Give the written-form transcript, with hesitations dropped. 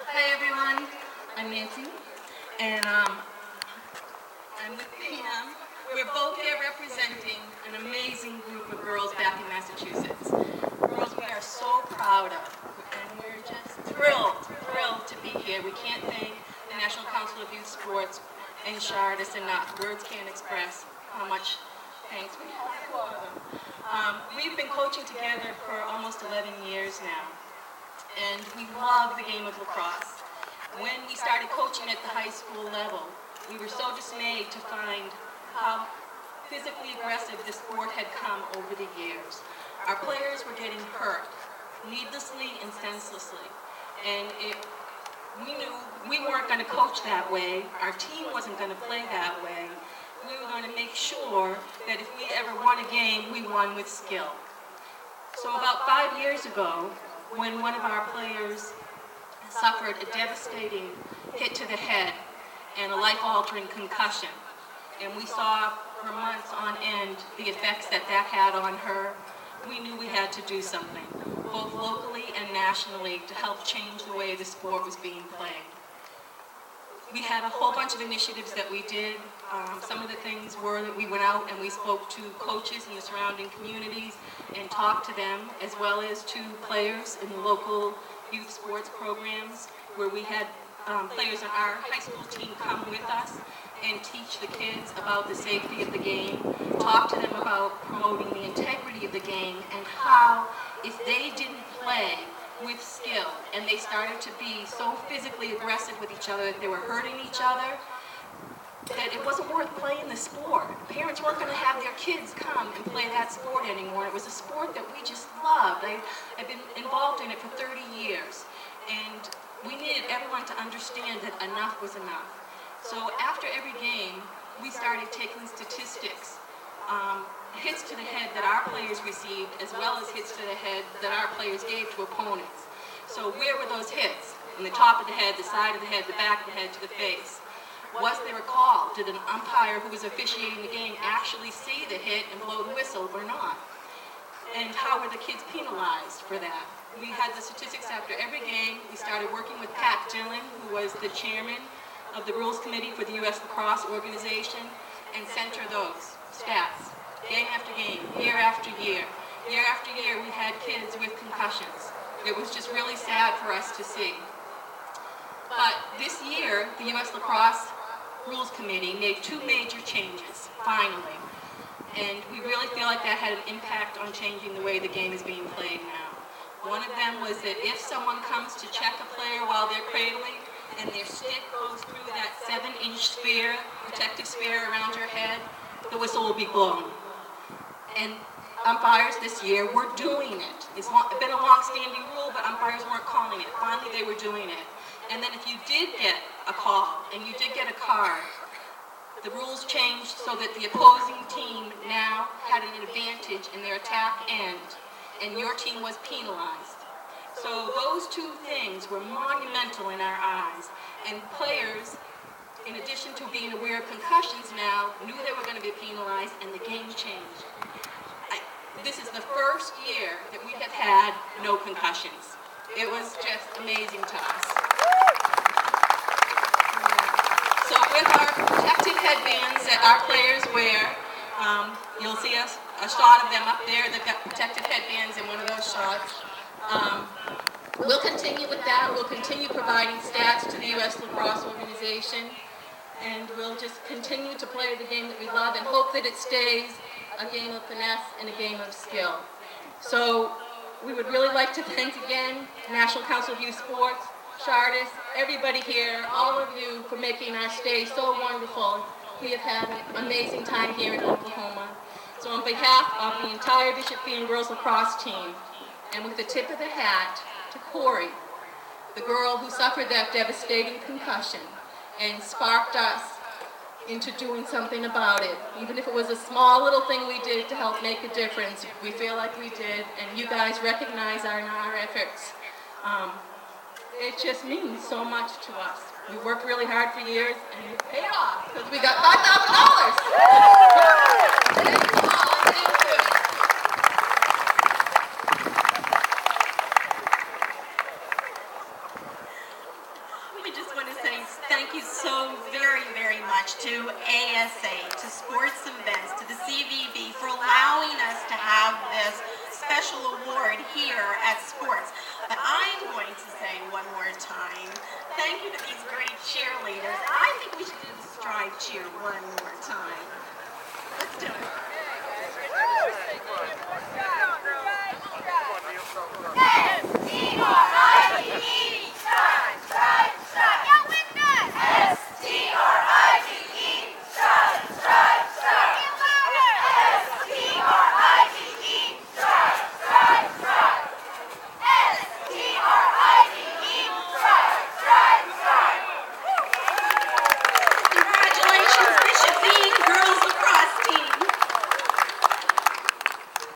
Hi everyone, I'm Nancy, and I'm with Pam. We're both here representing an amazing group of girls back in Massachusetts. Girls we are so proud of, and we're just thrilled to be here. We can't thank the National Council of Youth Sports and Chardis enough. Words can't express how much thanks we have for them. We've been coaching together for almost 11 years now, and we love the game of lacrosse. When we started coaching at the high school level, we were so dismayed to find how physically aggressive the sport had come over the years. Our players were getting hurt, needlessly and senselessly, and we knew we weren't going to coach that way, our team wasn't going to play that way. We were going to make sure that if we ever won a game, we won with skill. So about 5 years ago, when one of our players suffered a devastating hit to the head and a life-altering concussion, and we saw for months on end the effects that had on her, we knew we had to do something, both locally and nationally, to help change the way the sport was being played. We had a whole bunch of initiatives that we did. Some of the things were that we went out and we spoke to coaches in the surrounding communities and talked to them, as well as to players in the local youth sports programs, where we had players on our high school team come with us and teach the kids about the safety of the game, talk to them about promoting the integrity of the game, and how if they didn't play with skill and they started to be so physically aggressive with each other that they were hurting each other, that it wasn't worth playing the sport. Parents weren't going to have their kids come and play that sport anymore. It was a sport that we just loved. I've been involved in it for 30 years, and we needed everyone to understand that enough was enough. So after every game, we started taking statistics, hits to the head that our players received, as well as hits to the head that our players gave to opponents. So where were those hits? In the top of the head, the side of the head, the back of the head, to the face. Was there a call? Did an umpire who was officiating the game actually see the hit and blow the whistle or not? And how were the kids penalized for that? We had the statistics after every game. We started working with Pat Dillon, who was the chairman of the Rules Committee for the U.S. Lacrosse Organization, and center those stats. Game after game, year after year. Year after year, we had kids with concussions. It was just really sad for us to see. But this year, the U.S. Lacrosse Rules Committee made two major changes, finally. And we really feel like that had an impact on changing the way the game is being played now. One of them was that if someone comes to check a player while they're cradling, and their stick goes through that 7-inch sphere, protective sphere around your head, the whistle will be blown. And umpires this year were doing it. It's been a long-standing rule, but umpires weren't calling it. Finally, they were doing it. And then if you did get a call, and you did get a card, the rules changed so that the opposing team now had an advantage in their attack end, and your team was penalized. So those two things were monumental in our eyes, and players, in addition to being aware of concussions now, knew they were going to be penalized, and the game changed. This is the first year that we have had no concussions. It was just amazing to us. So with our protective headbands that our players wear, you'll see a shot of them up there. They've got protective headbands in one of those shots. We'll continue with that. We'll continue providing stats to the U.S. Lacrosse Organization, and we'll just continue to play the game that we love and hope that it stays a game of finesse and a game of skill. So we would really like to thank again National Council of Youth Sports, Chardis, everybody here, all of you, for making our stay so wonderful. We have had an amazing time here in Oklahoma. So on behalf of the entire Bishop Feeney Girls Lacrosse team, and with the tip of the hat to Corey, the girl who suffered that devastating concussion and sparked us into doing something about it. Even if it was a small little thing we did to help make a difference, we feel like we did, and you guys recognize our efforts. It just means so much to us. We worked really hard for years, and it paid off, because we got $5,000. Thank you all. Thank you. thank you so very, very much to ASA, to Sports Events, to the CVB for allowing us to have this special award here at Sports. But I'm going to say one more time, thank you to these great cheerleaders. I think we should do the stride cheer one more time. Let's do it.